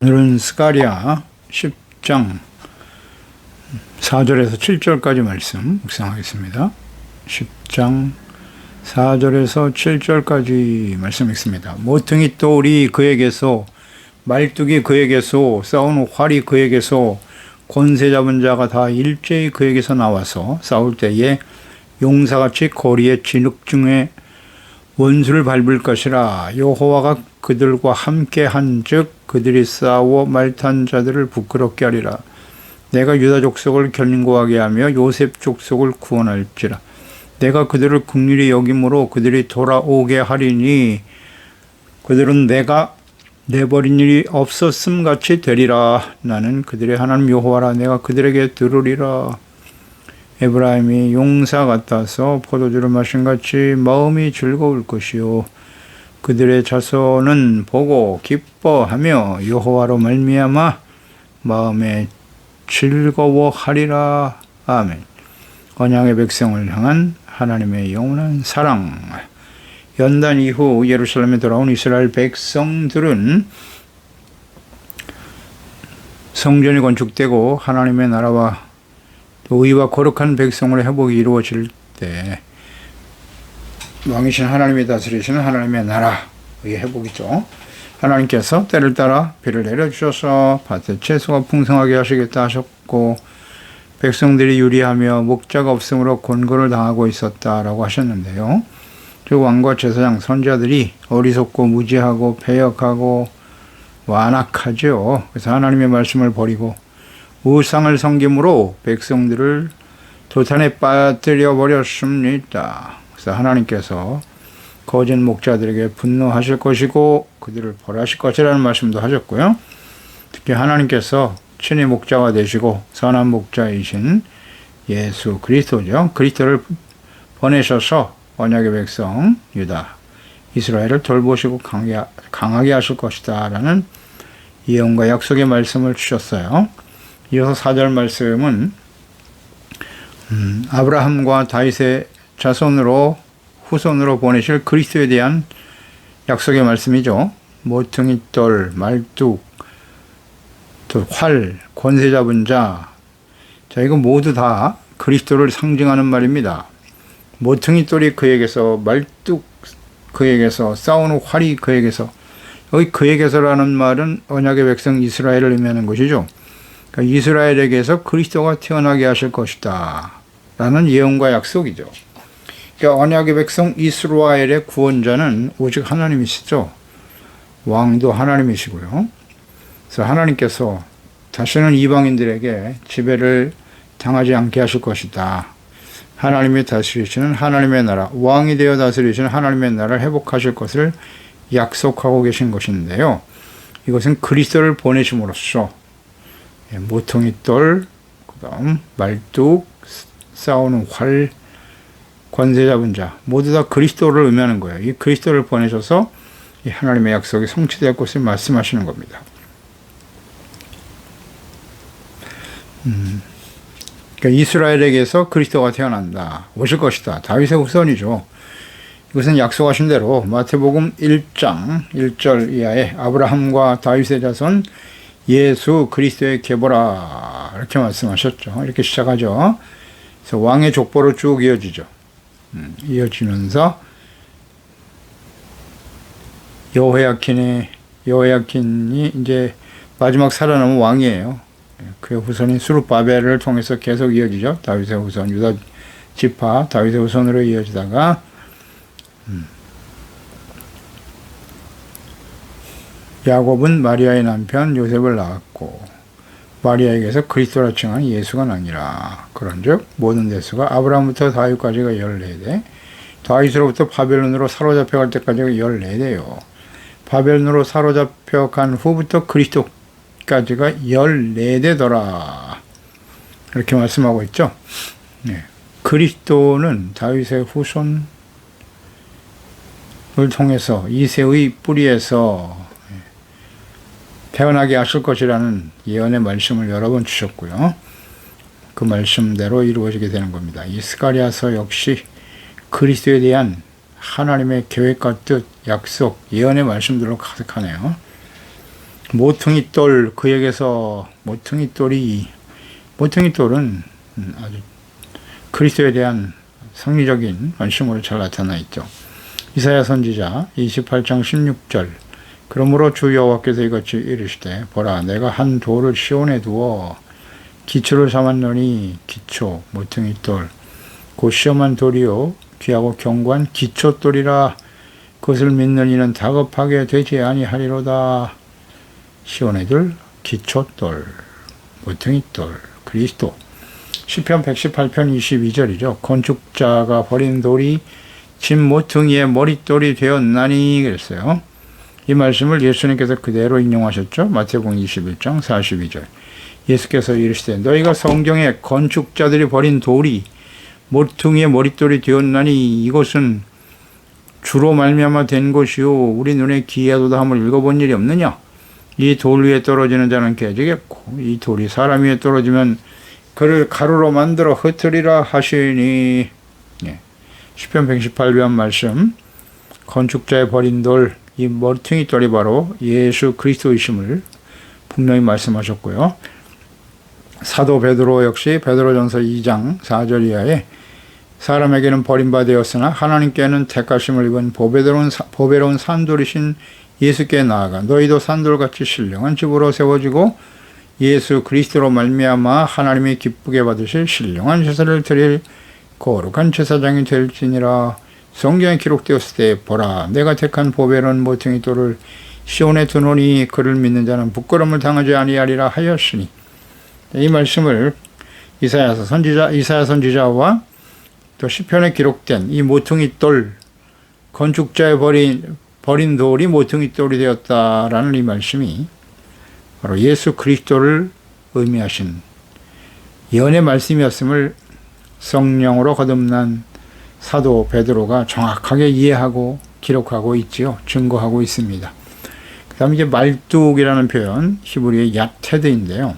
오늘은 스가랴 10장 4절에서 7절까지 말씀 묵상하겠습니다. 10장 4절에서 7절까지 말씀 읽습니다. 모퉁이 돌이 그에게서, 말뚝이 그에게서, 싸우는 활이 그에게서, 권세 잡은 자가 다 일제히 그에게서 나와서 싸울 때에 용사같이 거리의 진흙 중에 원수를 밟을 것이라. 여호와가 그들과 함께 한즉 그들이 싸워 말탄 자들을 부끄럽게 하리라. 내가 유다 족속을 견고하게 하며 요셉 족속을 구원할지라. 내가 그들을 긍휼히 여김으로 그들이 돌아오게 하리니 그들은 내가 내버린 일이 없었음 같이 되리라. 나는 그들의 하나님 여호와라. 내가 그들에게 들으리라. 에브라임이 용사 같아서 포도주를 마신 같이 마음이 즐거울 것이요 그들의 자손은 보고 기뻐하며 여호와로 말미암아 마음에 즐거워하리라. 아멘. 언약의 백성을 향한 하나님의 영원한 사랑. 연단 이후 예루살렘에 돌아온 이스라엘 백성들은 성전이 건축되고 하나님의 나라와 의와 거룩한 백성으로 회복이 이루어질 때 왕이신 하나님이 다스리시는 하나님의 나라의 회복이죠. 하나님께서 때를 따라 비를 내려주셔서 밭에 채소가 풍성하게 하시겠다 하셨고 백성들이 유리하며 목자가 없으므로 곤고를 당하고 있었다라고 하셨는데요. 그 왕과 제사장 선지자들이 어리석고 무지하고 패역하고 완악하죠. 그래서 하나님의 말씀을 버리고 우상을 섬김으로 백성들을 도탄에 빠뜨려 버렸습니다. 그래서 하나님께서 거짓 목자들에게 분노하실 것이고 그들을 벌하실 것이라는 말씀도 하셨고요. 특히 하나님께서 친히 목자가 되시고 선한 목자이신 예수 그리스도죠. 그리스도를 보내셔서 언약의 백성 유다 이스라엘을 돌보시고 강하게 하실 것이다 라는 예언과 약속의 말씀을 주셨어요. 이어서 4절 말씀은 아브라함과 다윗의 자손으로 후손으로 보내실 그리스도에 대한 약속의 말씀이죠. 모퉁이 돌, 말뚝, 또 활, 권세 잡은 자. 자, 이거 모두 다 그리스도를 상징하는 말입니다. 모퉁이 돌이 그에게서, 말뚝 그에게서, 싸우는 활이 그에게서. 여기 그에게서라는 말은 언약의 백성 이스라엘을 의미하는 것이죠. 그러니까 이스라엘에게서 그리스도가 태어나게 하실 것이다 라는 예언과 약속이죠. 그러니까 언약의 백성 이스라엘의 구원자는 오직 하나님이시죠. 왕도 하나님이시고요. 그래서 하나님께서 다시는 이방인들에게 지배를 당하지 않게 하실 것이다. 하나님이 다스리시는 하나님의 나라, 왕이 되어 다스리시는 하나님의 나라를 회복하실 것을 약속하고 계신 것인데요. 이것은 그리스도를 보내심으로써 모퉁이 돌, 그다음 말뚝, 싸우는 활, 권세 잡은 자 모두 다 그리스도를 의미하는 거예요. 이 그리스도를 보내셔서 이 하나님의 약속이 성취될 것을 말씀하시는 겁니다. 그러니까 이스라엘에게서 그리스도가 태어난다. 오실 것이다. 다윗의 후손이죠. 이것은 약속하신 대로 마태복음 1장 1절 이하에 아브라함과 다윗의 자손 예수 그리스도의 계보라 이렇게 말씀하셨죠. 이렇게 시작하죠. 그래서 왕의 족보로 쭉 이어지죠. 이어지면서 여호야킨이 이제 마지막 살아남은 왕이에요. 그의 후손인 스룹바벨을 통해서 계속 이어지죠. 다윗의 후손 유다 지파 다윗의 후손으로 이어지다가 야곱은 마리아의 남편 요셉을 낳았고 마리아에게서 그리스도라 칭한 예수가 나니라. 그런즉 모든 대수가 아브라함부터 다윗까지가 14대, 다윗으로부터 바벨론으로 사로잡혀갈 때까지가 14대요. 바벨론으로 사로잡혀간 후부터 그리스도까지가 14대더라. 이렇게 말씀하고 있죠. 네. 그리스도는 다윗의 후손을 통해서 이새의 뿌리에서 태어나게 하실 것이라는 예언의 말씀을 여러 번 주셨고요. 그 말씀대로 이루어지게 되는 겁니다. 이 스가랴서 역시 그리스도에 대한 하나님의 계획과 뜻, 약속, 예언의 말씀들로 가득하네요. 모퉁이 돌, 그에게서 모퉁이 돌은 아주 그리스도에 대한 성리적인 관심으로 잘 나타나 있죠. 이사야 선지자 28장 16절. 그러므로 주 여호와께서 이같이 이르시되 보라 내가 한 돌을 시온에 두어 기초를 삼았노니 기초 모퉁이 돌 곧 시험한 돌이요 귀하고 견고한 기초 돌이라 그것을 믿는 이는 다급하게 되지 아니하리로다. 시온의 돌 기초 돌 모퉁이 돌 그리스도. 시편 118편 22절이죠. 건축자가 버린 돌이 집 모퉁이의 머릿돌이 되었나니 그랬어요. 이 말씀을 예수님께서 그대로 인용하셨죠. 마태복음 21장 42절. 예수께서 이르시되 너희가 성경에 건축자들이 버린 돌이 모퉁이의 머릿돌이 되었나니 이것은 주로 말미암아 된 것이요 우리 눈에 기이하도다 함을 읽어본 일이 없느냐. 이 돌 위에 떨어지는 자는 깨지겠고 이 돌이 사람 위에 떨어지면 그를 가루로 만들어 흩으리라 하시니. 시편 118편 말씀. 건축자의 버린 돌, 이 머리퉁이 돌이 바로 예수 그리스도이심을 분명히 말씀하셨고요. 사도 베드로 역시 베드로전서 2장 4절 이하에 사람에게는 버림받았으나 하나님께는 택하심을 입은 보배로운 산돌이신 예수께 나아가 너희도 산돌같이 신령한 집으로 세워지고 예수 그리스도로 말미암아 하나님이 기쁘게 받으실 신령한 제사를 드릴 거룩한 제사장이 될지니라. 성경에 기록되었을 때 보라 내가 택한 보배로운 모퉁이 돌을 시온에 두노니 그를 믿는 자는 부끄러움을 당하지 아니하리라 하였으니. 이 말씀을 이사야 선지자와 또 시편에 기록된 이 모퉁이 돌 건축자의 버린 돌이 모퉁이 돌이 되었다라는 이 말씀이 바로 예수 그리스도를 의미하신 예언의 말씀이었음을 성령으로 거듭난 사도 베드로가 정확하게 이해하고 기록하고 있지요. 증거하고 있습니다. 그 다음에 이제 말뚝이라는 표현, 히브리의 야테드인데요.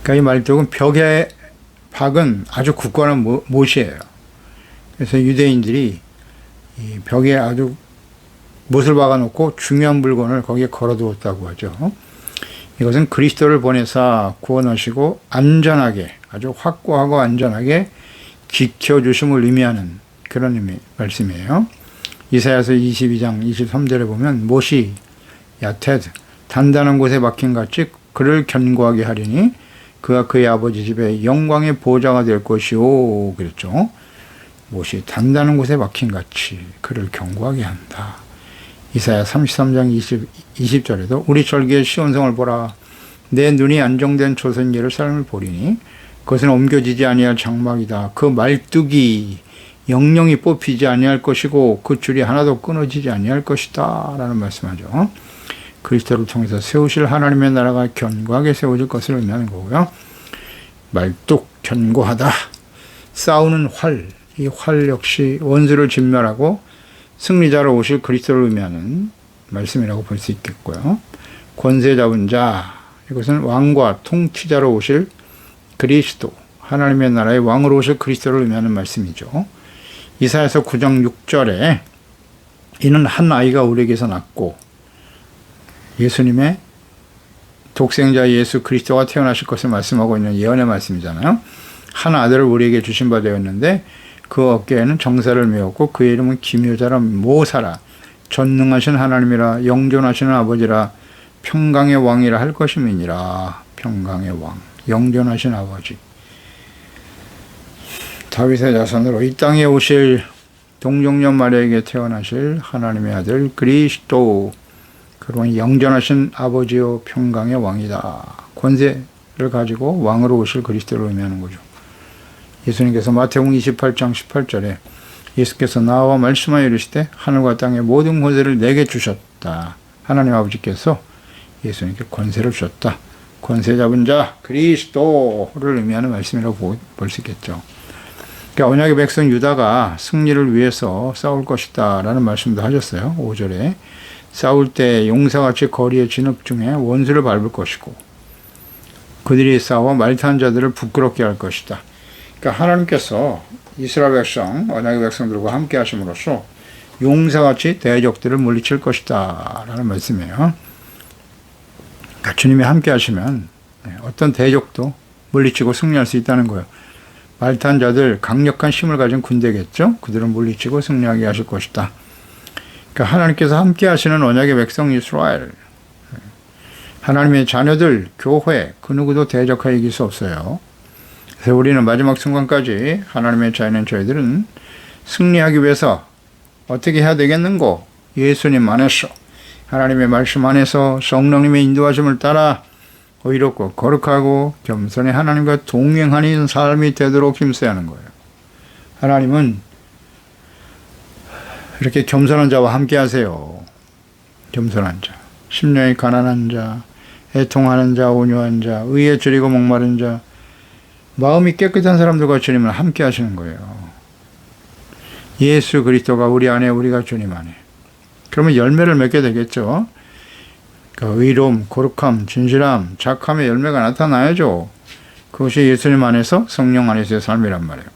그러니까 이 말뚝은 벽에 박은 아주 굳건한 못이에요. 그래서 유대인들이 이 벽에 아주 못을 박아놓고 중요한 물건을 거기에 걸어두었다고 하죠. 이것은 그리스도를 보내사 구원하시고 안전하게 아주 확고하고 안전하게 지켜주심을 의미하는 그런 말씀이에요. 이사야서 22장 23절에 보면 못이 야테드 단단한 곳에 박힌 같이 그를 견고하게 하리니 그가 그의 아버지 집에 영광의 보좌가 될 것이오 그랬죠. 못이 단단한 곳에 박힌 같이 그를 견고하게 한다. 이사야 33장 20절에도 우리 절기의 시온성을 보라 내 눈이 안정된 조선 예루살렘을 보리니 그것은 옮겨지지 아니할 장막이다. 그 말뚝이 영영이 뽑히지 아니할 것이고 그 줄이 하나도 끊어지지 아니할 것이다 라는 말씀하죠. 그리스도를 통해서 세우실 하나님의 나라가 견고하게 세워질 것을 의미하는 거고요. 말뚝 견고하다. 싸우는 활, 이 활 역시 원수를 진멸하고 승리자로 오실 그리스도를 의미하는 말씀이라고 볼 수 있겠고요. 권세 잡은 자, 이것은 왕과 통치자로 오실 그리스도, 하나님의 나라의 왕으로 오실 그리스도를 의미하는 말씀이죠. 이사야서 9장 6절에 이는 한 아이가 우리에게서 낳고 예수님의 독생자 예수 그리스도가 태어나실 것을 말씀하고 있는 예언의 말씀이잖아요. 한 아들을 우리에게 주신 바 되었는데 그 어깨에는 정사를 메었고 그의 이름은 기묘자라 모사라 전능하신 하나님이라 영존하시는 아버지라 평강의 왕이라 할 것임이니라. 평강의 왕, 영존하신 아버지. 다윗의 자손으로 이 땅에 오실 동정녀 마리아에게 태어나실 하나님의 아들 그리스도, 그런 영존하신 아버지요 평강의 왕이다. 권세를 가지고 왕으로 오실 그리스도를 의미하는 거죠. 예수님께서 마태복음 28장 18절에 예수께서 나와 말씀하여 이르시되 하늘과 땅의 모든 권세를 내게 주셨다. 하나님 아버지께서 예수님께 권세를 주셨다. 권세 잡은 자 그리스도를 의미하는 말씀이라고 볼 수 있겠죠. 그러니까 언약의 백성 유다가 승리를 위해서 싸울 것이다 라는 말씀도 하셨어요. 5절에 싸울 때 용사같이 거리에 진흙 중에 원수를 밟을 것이고 그들이 싸워 말타는 자들을 부끄럽게 할 것이다. 그러니까 하나님께서 이스라엘 백성, 언약의 백성들과 함께 하심으로써 용사같이 대적들을 물리칠 것이다 라는 말씀이에요. 주님이 함께 하시면 어떤 대적도 물리치고 승리할 수 있다는 거예요. 말탄 자들 강력한 힘을 가진 군대겠죠. 그들은 물리치고 승리하게 하실 것이다. 그러니까 하나님께서 함께 하시는 언약의 백성 이스라엘, 하나님의 자녀들, 교회, 그 누구도 대적하여 이길 수 없어요. 그래서 우리는 마지막 순간까지 하나님의 자녀인 저희들은 승리하기 위해서 어떻게 해야 되겠는고? 예수님 안에서, 하나님의 말씀 안에서 성령님의 인도하심을 따라 의롭고 거룩하고 겸손히 하나님과 동행하는 삶이 되도록 힘써야 하는 거예요. 하나님은 이렇게 겸손한 자와 함께 하세요. 겸손한 자, 심령이 가난한 자, 애통하는 자, 온유한 자, 의에 줄이고 목마른 자, 마음이 깨끗한 사람들과 주님을 함께 하시는 거예요. 예수 그리스도가 우리 안에, 우리가 주님 안에. 그러면 열매를 맺게 되겠죠. 그 의로움, 거룩함, 진실함, 착함의 열매가 나타나야죠. 그것이 예수님 안에서, 성령 안에서의 삶이란 말이에요.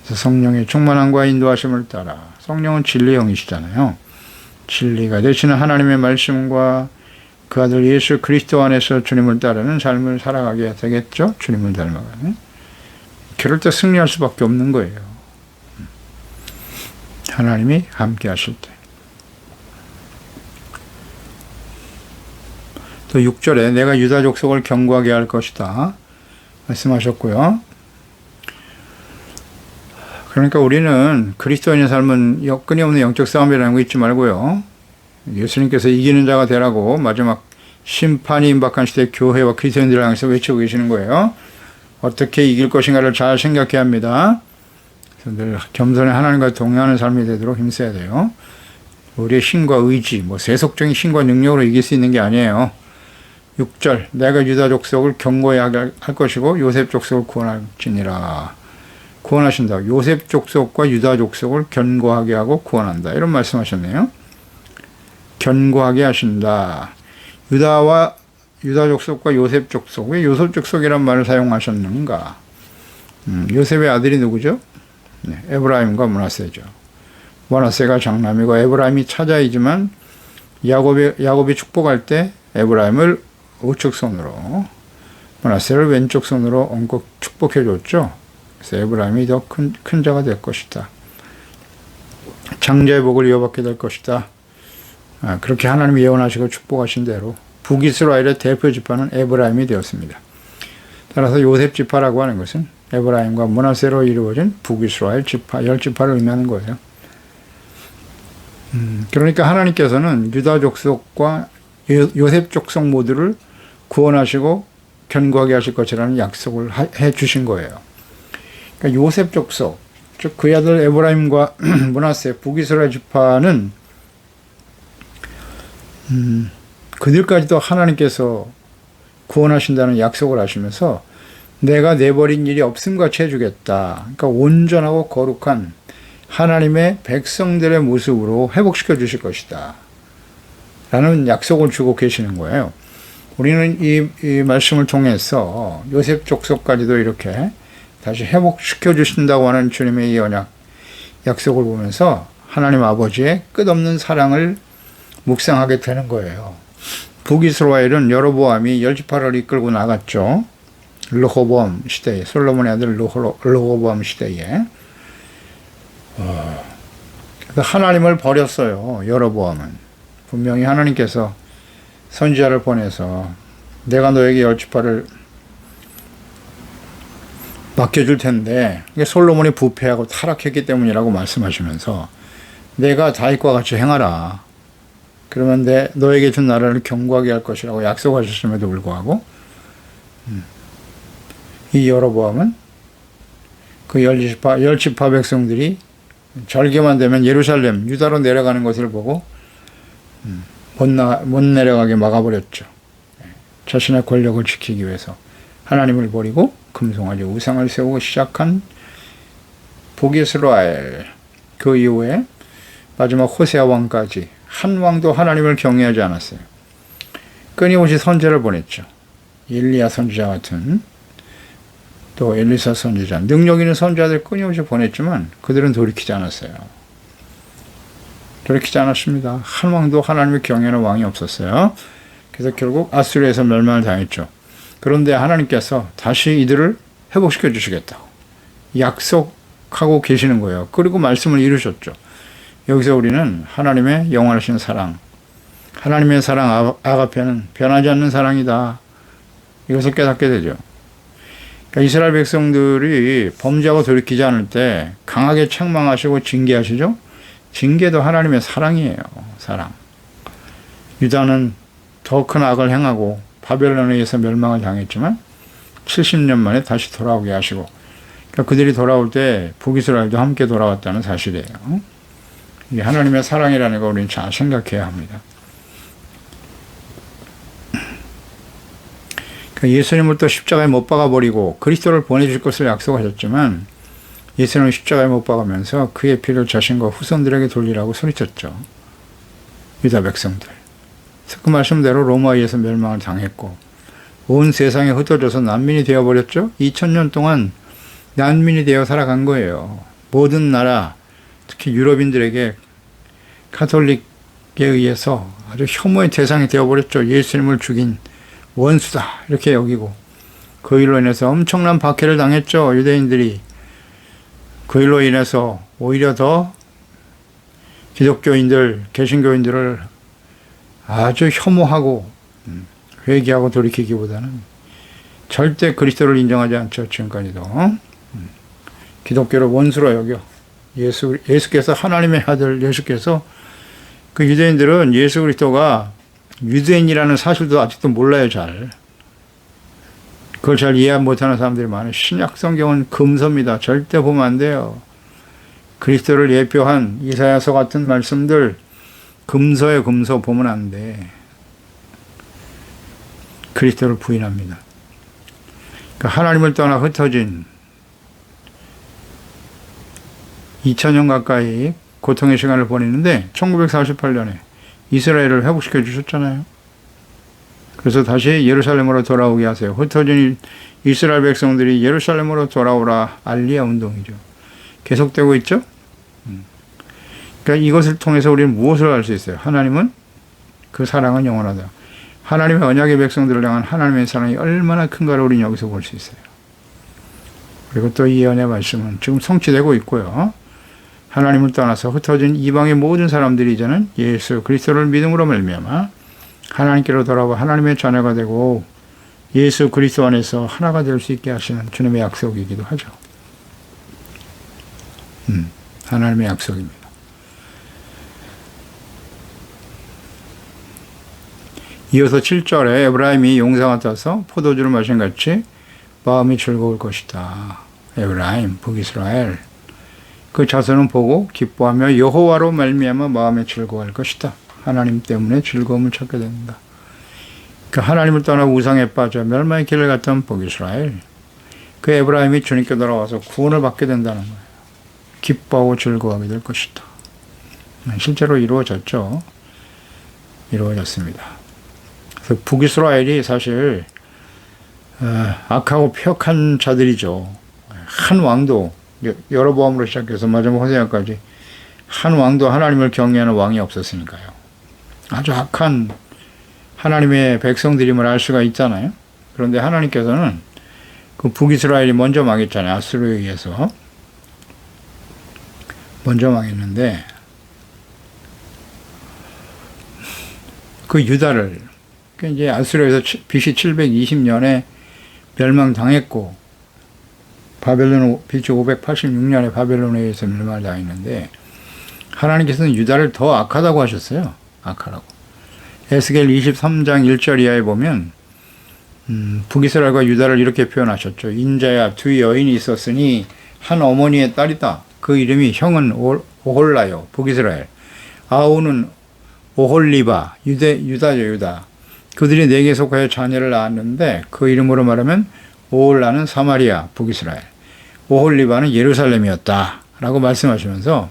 그래서 성령의 충만함과 인도하심을 따라, 성령은 진리의 영이시잖아요. 진리가 되시는 하나님의 말씀과 그 아들 예수 그리스도 안에서 주님을 따르는 삶을 살아가게 되겠죠. 주님을 닮아가는. 그럴 때 승리할 수밖에 없는 거예요. 하나님이 함께 하실 때. 또 6절에 내가 유다 족속을 견고하게 할 것이다 말씀하셨고요. 그러니까 우리는 그리스도인의 삶은 끊임없는 영적 싸움이라는 거 잊지 말고요. 예수님께서 이기는 자가 되라고 마지막 심판이 임박한 시대 교회와 그리스도인들을 향해서 외치고 계시는 거예요. 어떻게 이길 것인가를 잘 생각해야 합니다. 그래서 늘 겸손히 하나님과 동행하는 삶이 되도록 힘써야 돼요. 우리의 힘과 의지, 세속적인 힘과 능력으로 이길 수 있는 게 아니에요. 6절 내가 유다 족속을 견고히 할 것이고 요셉 족속을 구원할지니라. 구원하신다. 요셉 족속과 유다 족속을 견고하게 하고 구원한다. 이런 말씀하셨네요. 견고하게 하신다. 유다 족속과 요셉 족속. 왜 요셉 족속이란 말을 사용하셨는가? 요셉의 아들이 누구죠? 네, 에브라임과 므낫세죠. 므낫세가 장남이고 에브라임이 차자이지만 야곱이 축복할 때 에브라임을 우측 손으로, 므낫세를 왼쪽 손으로 얹고 축복해 줬죠. 그래서 에브라임이 더 큰 자가 될 것이다. 장자의 복을 이어받게 될 것이다. 그렇게 하나님이 예언하시고 축복하신 대로 북이스라엘의 대표 지파는 에브라임이 되었습니다. 따라서 요셉 지파라고 하는 것은 에브라임과 므낫세로 이루어진 북이스라엘 지파, 10지파를 의미하는 거예요. 그러니까 하나님께서는 유다 족속과 요셉 족속 모두를 구원하시고 견고하게 하실 것이라는 약속을 해 주신 거예요. 그러니까 요셉 족속, 즉 그의 아들 에브라임과 므낫세, 북이스라엘 지파는 그들까지도 하나님께서 구원하신다는 약속을 하시면서 내가 내버린 일이 없음같이 해주겠다. 그러니까 온전하고 거룩한 하나님의 백성들의 모습으로 회복시켜 주실 것이다. 라는 약속을 주고 계시는 거예요. 우리는 이 말씀을 통해서 요셉 족속까지도 이렇게 다시 회복시켜 주신다고 하는 주님의 이 언약, 약속을 보면서 하나님 아버지의 끝없는 사랑을 묵상하게 되는 거예요. 북이스라엘은 여로보암이 10지파를 이끌고 나갔죠. 르호보암 시대에, 솔로몬의 아들 르호보암 시대에. 하나님을 버렸어요. 여로보암은. 분명히 하나님께서 선지자를 보내서 내가 너에게 10지파를 맡겨줄 텐데, 이게 솔로몬이 부패하고 타락했기 때문이라고 말씀하시면서 내가 다윗과 같이 행하라. 그러면 너에게 준 나라를 견고하게 할 것이라고 약속하셨음에도 불구하고 이 여로보암은 그 10지파 백성들이 절기만 되면 예루살렘, 유다로 내려가는 것을 보고 못 내려가게 막아버렸죠. 자신의 권력을 지키기 위해서 하나님을 버리고 금송아지 우상을 세우고 시작한 북이스라엘. 그 이후에 마지막 호세아 왕까지 한 왕도 하나님을 경외하지 않았어요. 끊임없이 선지자를 보냈죠. 엘리야 선지자 같은, 또 엘리사 선지자, 능력 있는 선지자들 끊임없이 보냈지만 그들은 돌이키지 않았어요. 돌이키지 않았습니다. 한 왕도 하나님을 경외하는 왕이 없었어요. 그래서 결국 아수르에서 멸망을 당했죠. 그런데 하나님께서 다시 이들을 회복시켜 주시겠다고 약속하고 계시는 거예요. 그리고 말씀을 이루셨죠. 여기서 우리는 하나님의 영원하신 사랑, 하나님의 사랑 아가페는 변하지 않는 사랑이다. 이것을 깨닫게 되죠. 그러니까 이스라엘 백성들이 범죄하고 돌이키지 않을 때 강하게 책망하시고 징계하시죠. 징계도 하나님의 사랑이에요. 사랑. 유다는 더 큰 악을 행하고 바벨론에 의해서 멸망을 당했지만 70년 만에 다시 돌아오게 하시고, 그러니까 그들이 돌아올 때 북이스라엘도 함께 돌아왔다는 사실이에요. 이게 하나님의 사랑이라는 걸 우리는 잘 생각해야 합니다. 그러니까 예수님을 또 십자가에 못 박아버리고 그리스도를 보내줄 것을 약속하셨지만 예수님을 십자가에 못 박으면서 그의 피를 자신과 후손들에게 돌리라고 소리쳤죠. 유다 백성들. 그 말씀대로 로마에 의해서 멸망을 당했고 온 세상에 흩어져서 난민이 되어버렸죠. 2000년 동안 난민이 되어 살아간 거예요. 모든 나라, 특히 유럽인들에게 가톨릭에 의해서 아주 혐오의 대상이 되어버렸죠. 예수님을 죽인 원수다 이렇게 여기고 그 일로 인해서 엄청난 박해를 당했죠. 유대인들이. 그 일로 인해서 오히려 더 기독교인들, 개신교인들을 아주 혐오하고 회개하고 돌이키기보다는 절대 그리스도를 인정하지 않죠. 지금까지도. 기독교를 원수로 여겨. 예수께서 하나님의 아들 예수께서 그 유대인들은 예수 그리스도가 유대인이라는 사실도 아직도 몰라요. 잘. 그걸 잘 이해 못하는 사람들이 많아요. 신약 성경은 금서입니다. 절대 보면 안 돼요. 그리스도를 예표한 이사야서 같은 말씀들 금서에 금서 보면 안 돼. 그리스도를 부인합니다. 그러니까 하나님을 떠나 흩어진 2000년 가까이 고통의 시간을 보내는데 1948년에 이스라엘을 회복시켜 주셨잖아요. 그래서 다시 예루살렘으로 돌아오게 하세요. 흩어진 이스라엘 백성들이 예루살렘으로 돌아오라 알리야 운동이죠. 계속되고 있죠. 그러니까 이것을 통해서 우리는 무엇을 알 수 있어요? 하나님은 그 사랑은 영원하다. 하나님의 언약의 백성들을 향한 하나님의 사랑이 얼마나 큰가를 우리는 여기서 볼 수 있어요. 그리고 또 이 예언의 말씀은 지금 성취되고 있고요. 하나님을 떠나서 흩어진 이방의 모든 사람들이 이제는 예수 그리스도를 믿음으로 말미암아 하나님께로 돌아와 하나님의 자녀가 되고 예수 그리스도 안에서 하나가 될 수 있게 하시는 주님의 약속이기도 하죠. 하나님의 약속입니다. 이어서 7절에 에브라임이 용사 같아서 포도주를 마신 같이 마음이 즐거울 것이다. 에브라임, 북이스라엘. 그 자손은 보고 기뻐하며 여호와로 말미암아 마음에 즐거워할 것이다. 하나님 때문에 즐거움을 찾게 된다. 그 하나님을 떠나 우상에 빠져 멸망의 길을 갔던 북이스라엘. 그 에브라임이 주님께 돌아와서 구원을 받게 된다는 거예요. 기뻐하고 즐거워하게 될 것이다. 실제로 이루어졌죠. 이루어졌습니다. 그래서 북이스라엘이 사실 악하고 폐역한 자들이죠. 한 왕도 여로보암으로 시작해서 마지막 호세아까지 한 왕도 하나님을 경외하는 왕이 없었으니까요. 아주 악한 하나님의 백성들임을 알 수가 있잖아요. 그런데 하나님께서는 그 북이스라엘이 먼저 망했잖아요. 아수르에 의해서 먼저 망했는데 그 유다를 이제 아수르에서 BC 720년에 멸망당했고 바벨론 BC 586년에 바벨론에 의해서 멸망당했는데 하나님께서는 유다를 더 악하다고 하셨어요. 악하라고. 에스겔 23장 1절 이하에 보면 북이스라엘과 유다를 이렇게 표현하셨죠. 인자야 두 여인이 있었으니 한 어머니의 딸이다. 그 이름이 형은 오홀라요. 북이스라엘. 아우는 오홀리바. 유다죠. 유다. 그들이 네게 속하여 자녀를 낳았는데 그 이름으로 말하면 오홀라는 사마리아, 북이스라엘. 오홀리바는 예루살렘이었다. 라고 말씀하시면서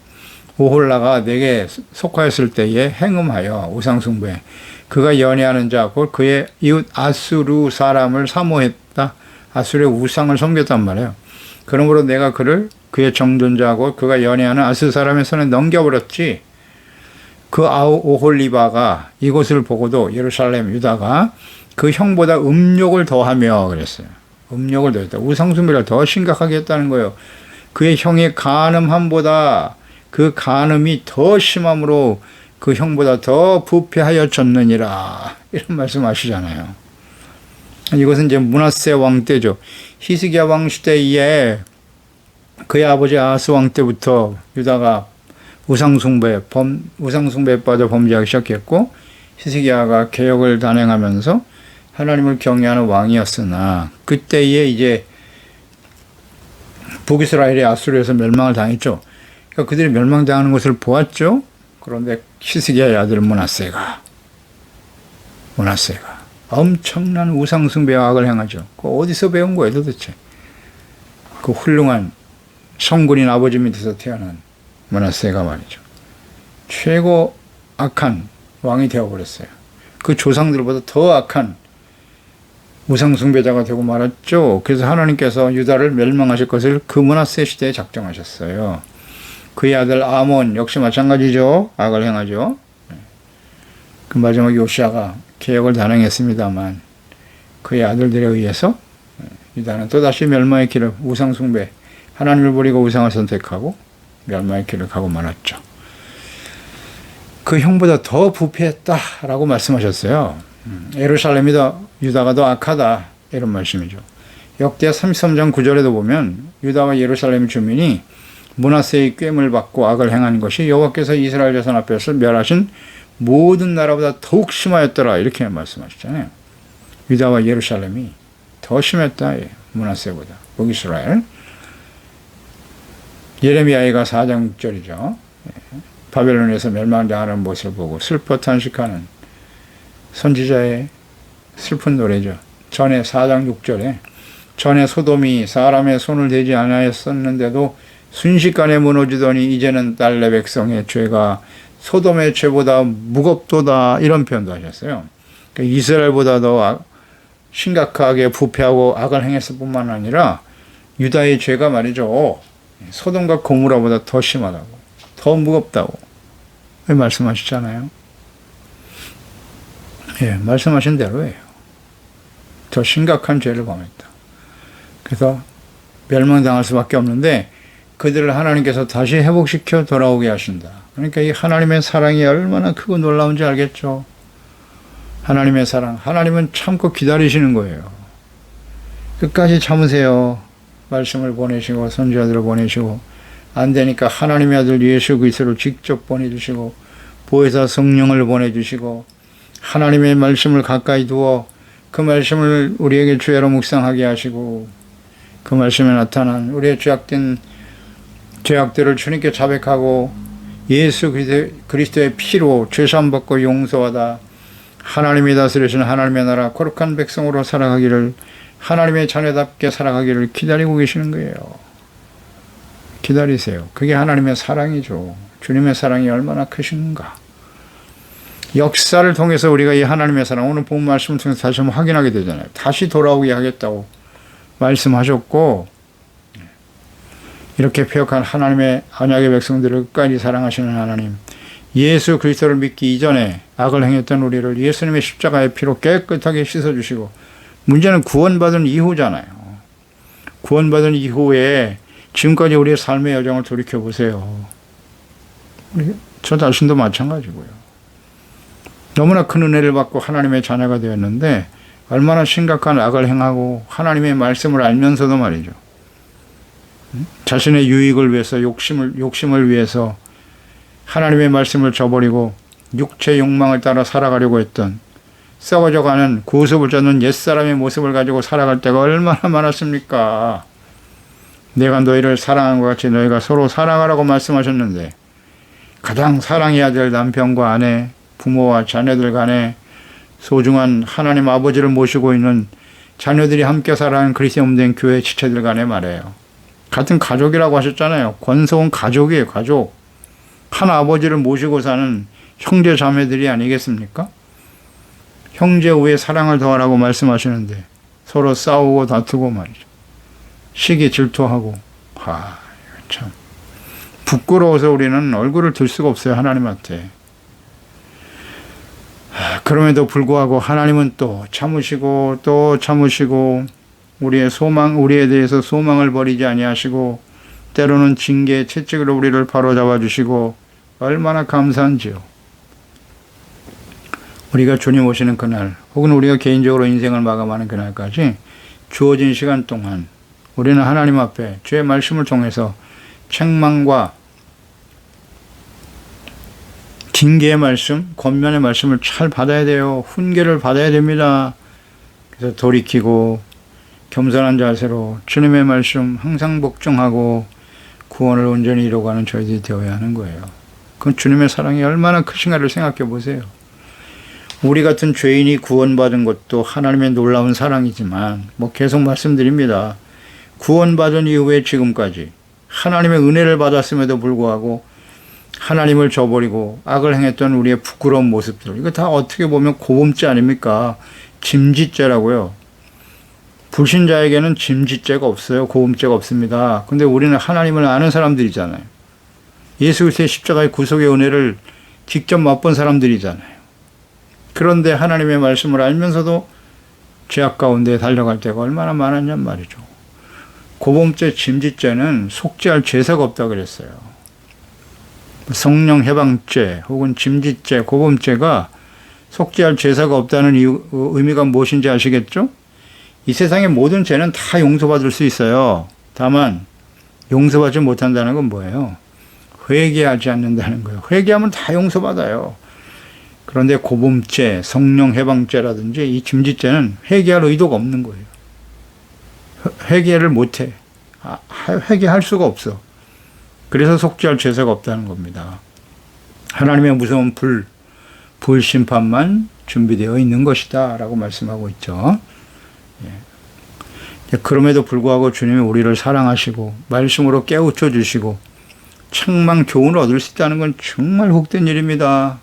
오홀라가 네게 속하였을 때에 행음하여 우상숭배. 그가 연애하는 자, 곧 그의 이웃 아수르 사람을 사모했다. 아수르의 우상을 섬겼단 말이에요. 그러므로 내가 그를 그의 정존자하고 그가 연애하는 아수르 사람의 손에 넘겨버렸지. 그 오홀리바가 이것을 보고도 예루살렘 유다가 그 형보다 음욕을 더하며 그랬어요. 음욕을 더했다. 우상숭배를 더 심각하게 했다는 거예요. 그의 형의 간음함보다 그 간음이 더 심함으로 그 형보다 더 부패하여졌느니라. 이런 말씀하시잖아요. 이것은 이제 므낫세 왕 때죠. 히스기야 왕 시대에 그의 아버지 아하스 왕 때부터 유다가 우상숭배에 빠져 범죄하기 시작했고, 히스기야가 개혁을 단행하면서 하나님을 경외하는 왕이었으나 그때에 이제 북이스라엘이 아수르에서 멸망을 당했죠. 그러니까 그들이 멸망당하는 것을 보았죠. 그런데 히스기야의 아들 므낫세가 엄청난 우상숭배와 악을 행하죠. 그 어디서 배운 거예요 도대체? 그 훌륭한 성군인 아버지 밑에서 태어난 므낫세가 말이죠. 최고 악한 왕이 되어버렸어요. 그 조상들보다 더 악한 우상숭배자가 되고 말았죠. 그래서 하나님께서 유다를 멸망하실 것을 그 므낫세 시대에 작정하셨어요. 그의 아들 아몬 역시 마찬가지죠. 악을 행하죠. 그 마지막 요시아가 개혁을 단행했습니다만 그의 아들들에 의해서 유다는 또다시 멸망의 길을 우상숭배, 하나님을 버리고 우상을 선택하고 멸망의 길을 가고 말았죠. 그 형보다 더 부패했다라고 말씀하셨어요. 예루살렘이 유다가 더 악하다 이런 말씀이죠. 역대 33장 9절에도 보면 유다와 예루살렘 주민이 므낫세의 꾀을 받고 악을 행한 것이 여호와께서 이스라엘 자손 앞에서 멸하신 모든 나라보다 더욱 심하였더라 이렇게 말씀하시잖아요. 유다와 예루살렘이 더 심했다. 므낫세보다. 북이스라엘. 예레미야가 4장 6절이죠. 바벨론에서 멸망당하는 모습을 보고 슬퍼 탄식하는 선지자의 슬픈 노래죠. 전에 4장 6절에 전에 소돔이 사람의 손을 대지 않았었는데도 순식간에 무너지더니 이제는 딸 내 백성의 죄가 소돔의 죄보다 무겁도다 이런 표현도 하셨어요. 그러니까 이스라엘보다 더 심각하게 부패하고 악을 행했을 뿐만 아니라 유다의 죄가 말이죠. 소돔과 고모라보다 더 심하다고, 더 무겁다고 말씀하시잖아요. 예, 말씀하신 대로예요. 더 심각한 죄를 범했다. 그래서 멸망당할 수밖에 없는데 그들을 하나님께서 다시 회복시켜 돌아오게 하신다. 그러니까 이 하나님의 사랑이 얼마나 크고 놀라운지 알겠죠. 하나님의 사랑, 하나님은 참고 기다리시는 거예요. 끝까지 참으세요. 말씀을 보내시고 선지자들을 보내시고 안 되니까 하나님의 아들 예수 그리스도를 직접 보내주시고 보혜사 성령을 보내주시고 하나님의 말씀을 가까이 두어 그 말씀을 우리에게 주야로 묵상하게 하시고 그 말씀에 나타난 우리의 죄악들을 주님께 자백하고 예수 그리스도의 피로 죄사함 받고 용서하다 하나님이 다스리시는 하나님의 나라 거룩한 백성으로 살아가기를 하나님의 자녀답게 살아가기를 기다리고 계시는 거예요. 기다리세요. 그게 하나님의 사랑이죠. 주님의 사랑이 얼마나 크신가. 역사를 통해서 우리가 이 하나님의 사랑 오늘 본 말씀을 통해서 다시 한번 확인하게 되잖아요. 다시 돌아오게 하겠다고 말씀하셨고 이렇게 폐역한 하나님의 언약의 백성들을 끝까지 사랑하시는 하나님 예수 그리스도를 믿기 이전에 악을 행했던 우리를 예수님의 십자가의 피로 깨끗하게 씻어주시고 문제는 구원받은 이후잖아요. 구원받은 이후에 지금까지 우리의 삶의 여정을 돌이켜보세요. 저 자신도 마찬가지고요. 너무나 큰 은혜를 받고 하나님의 자녀가 되었는데 얼마나 심각한 악을 행하고 하나님의 말씀을 알면서도 말이죠. 자신의 유익을 위해서 욕심을 위해서 하나님의 말씀을 저버리고 육체의 욕망을 따라 살아가려고 했던 썩어져가는 구습을 쫓는 옛사람의 모습을 가지고 살아갈 때가 얼마나 많았습니까? 내가 너희를 사랑한 것 같이 너희가 서로 사랑하라고 말씀하셨는데 가장 사랑해야 될 남편과 아내, 부모와 자녀들 간에 소중한 하나님 아버지를 모시고 있는 자녀들이 함께 살아가는 그리스도의 몸된 교회 지체들 간에 말해요. 같은 가족이라고 하셨잖아요. 권소은 가족이에요. 가족. 한 아버지를 모시고 사는 형제 자매들이 아니겠습니까? 형제 외에 사랑을 더하라고 말씀하시는데 서로 싸우고 다투고 말이죠. 시기 질투하고 참 부끄러워서 우리는 얼굴을 들 수가 없어요. 하나님한테. 그럼에도 불구하고 하나님은 또 참으시고 또 참으시고 우리에 대해서 소망을 버리지 아니하시고 때로는 징계 채찍으로 우리를 바로잡아 주시고 얼마나 감사한지요. 우리가 주님 오시는 그날 혹은 우리가 개인적으로 인생을 마감하는 그날까지 주어진 시간 동안 우리는 하나님 앞에 주의 말씀을 통해서 책망과 징계의 말씀, 권면의 말씀을 잘 받아야 돼요. 훈계를 받아야 됩니다. 그래서 돌이키고 겸손한 자세로 주님의 말씀 항상 복종하고 구원을 온전히 이루어가는 저희들이 되어야 하는 거예요. 그건 주님의 사랑이 얼마나 크신가를 생각해 보세요. 우리 같은 죄인이 구원받은 것도 하나님의 놀라운 사랑이지만 계속 말씀드립니다. 구원받은 이후에 지금까지 하나님의 은혜를 받았음에도 불구하고 하나님을 저버리고 악을 행했던 우리의 부끄러운 모습들, 이거 다 어떻게 보면 고범죄 아닙니까? 짐짓죄라고요. 불신자에게는 짐짓죄가 없어요. 고범죄가 없습니다. 근데 우리는 하나님을 아는 사람들이잖아요. 예수 그리스도의 십자가의 구속의 은혜를 직접 맛본 사람들이잖아요. 그런데 하나님의 말씀을 알면서도 죄악 가운데 달려갈 때가 얼마나 많았냔 말이죠. 고범죄, 짐짓죄는 속죄할 제사가 없다 그랬어요. 성령 해방죄 혹은 짐짓죄, 고범죄가 속죄할 제사가 없다는 의미가 무엇인지 아시겠죠? 이 세상의 모든 죄는 다 용서받을 수 있어요. 다만 용서받지 못한다는 건 뭐예요? 회개하지 않는다는 거예요. 회개하면 다 용서받아요. 그런데 고범죄, 성령 해방죄라든지 이 짐짓죄는 회개할 의도가 없는 거예요. 회개를 못해. 회개할 수가 없어. 그래서 속죄할 제사가 없다는 겁니다. 하나님의 무서운 불심판만 준비되어 있는 것이다 라고 말씀하고 있죠. 그럼에도 불구하고 주님이 우리를 사랑하시고 말씀으로 깨우쳐 주시고 책망 교훈을 얻을 수 있다는 건 정말 복된 일입니다.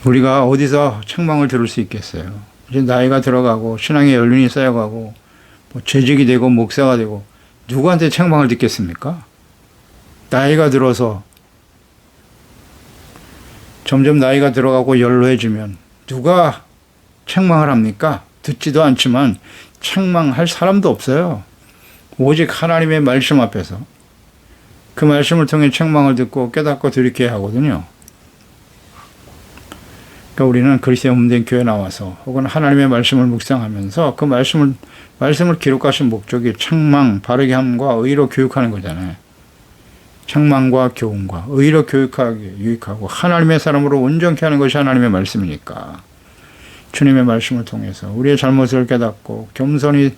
우리가 어디서 책망을 들을 수 있겠어요? 이제 나이가 들어가고 신앙의 연륜이 쌓여가고 재직이 되고 목사가 되고 누구한테 책망을 듣겠습니까? 나이가 들어서 점점 나이가 들어가고 연로해지면 누가 책망을 합니까? 듣지도 않지만 책망할 사람도 없어요. 오직 하나님의 말씀 앞에서 그 말씀을 통해 책망을 듣고 깨닫고 돌이켜야 하거든요. 그러니까 우리는 그리스도의 몸된 교회에 나와서 혹은 하나님의 말씀을 묵상하면서 그 말씀을 기록하신 목적이 책망, 바르게 함과 의로 교육하는 거잖아요. 책망과 교훈과 의로 유익하고 하나님의 사람으로 온전케 하는 것이 하나님의 말씀이니까 주님의 말씀을 통해서 우리의 잘못을 깨닫고 겸손히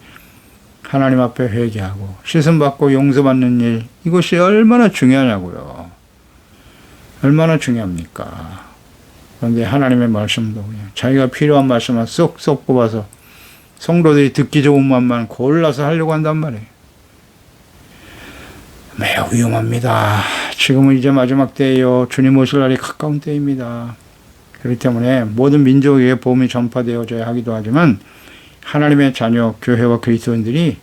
하나님 앞에 회개하고 씻음받고 용서받는 일, 이것이 얼마나 중요하냐고요. 얼마나 중요합니까? 그런데 하나님의 말씀도 자기가 필요한 말씀만 쏙쏙 뽑아서 성도들이 듣기 좋은 말만 골라서 하려고 한단 말이에요. 매우 위험합니다. 지금은 이제 마지막 때예요. 주님 오실 날이 가까운 때입니다. 그렇기 때문에 모든 민족에게 복음이 전파되어져야 하기도 하지만 하나님의 자녀, 교회와 그리스도인들이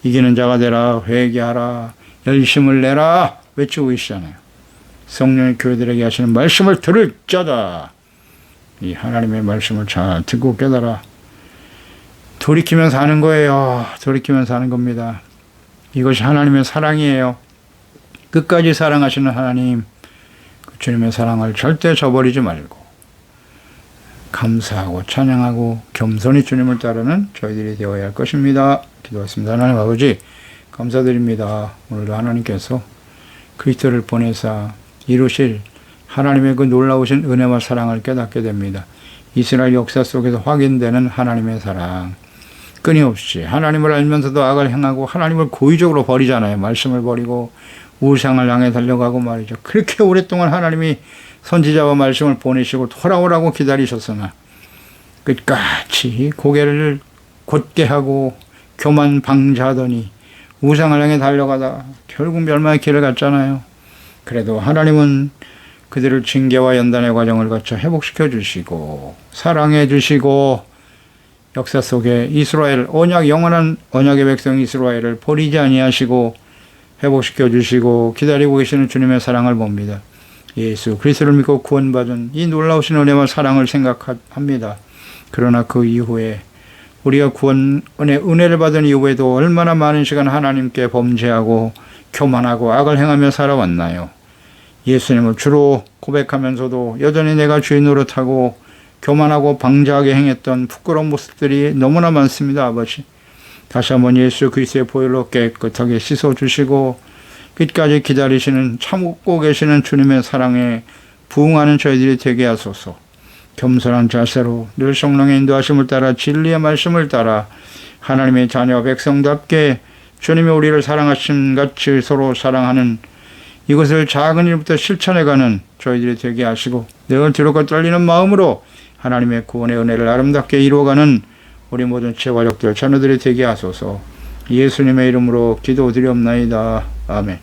이기는 자가 되라, 회개하라, 열심을 내라 외치고 계시잖아요. 성령의 교회들에게 하시는 말씀을 들을 자다. 이 하나님의 말씀을 잘 듣고 깨달아 돌이키면서 하는 거예요. 돌이키면서 하는 겁니다. 이것이 하나님의 사랑이에요. 끝까지 사랑하시는 하나님, 그 주님의 사랑을 절대 저버리지 말고 감사하고 찬양하고 겸손히 주님을 따르는 저희들이 되어야 할 것입니다. 기도하겠습니다. 하나님 아버지 감사드립니다. 오늘도 하나님께서 그리스도를 보내사 이루실 하나님의 그 놀라우신 은혜와 사랑을 깨닫게 됩니다. 이스라엘 역사 속에서 확인되는 하나님의 사랑, 끊임없이 하나님을 알면서도 악을 행하고 하나님을 고의적으로 버리잖아요. 말씀을 버리고 우상을 향해 달려가고 말이죠. 그렇게 오랫동안 하나님이 선지자와 말씀을 보내시고 돌아오라고 기다리셨으나 끝까지 고개를 곧게 하고 교만 방자하더니 우상을 향해 달려가다 결국 멸망의 길을 갔잖아요. 그래도 하나님은 그들을 징계와 연단의 과정을 거쳐 회복시켜 주시고 사랑해 주시고 역사 속에 이스라엘 영원한 언약의 백성 이스라엘을 버리지 아니하시고 회복시켜 주시고 기다리고 계시는 주님의 사랑을 봅니다. 예수 그리스도를 믿고 구원받은 이 놀라우신 은혜와 사랑을 생각합니다. 그러나 그 이후에 우리가 은혜를 받은 이후에도 얼마나 많은 시간 하나님께 범죄하고 교만하고 악을 행하며 살아왔나요? 예수님을 주로 고백하면서도 여전히 내가 주인 노릇하고 교만하고 방자하게 행했던 부끄러운 모습들이 너무나 많습니다. 아버지, 다시 한번 예수 그리스도의 보혈로 깨끗하게 씻어주시고 끝까지 기다리시는 참고 계시는 주님의 사랑에 부응하는 저희들이 되게 하소서. 겸손한 자세로 늘 성령의 인도하심을 따라 진리의 말씀을 따라 하나님의 자녀 백성답게 주님이 우리를 사랑하신 같이 서로 사랑하는 이것을 작은 일부터 실천해가는 저희들이 되게 하시고 늘 두렵고 떨리는 마음으로 하나님의 구원의 은혜를 아름답게 이루어가는 우리 모든 재활력들 자녀들이 되게 하소서. 예수님의 이름으로 기도드리옵나이다. 아멘.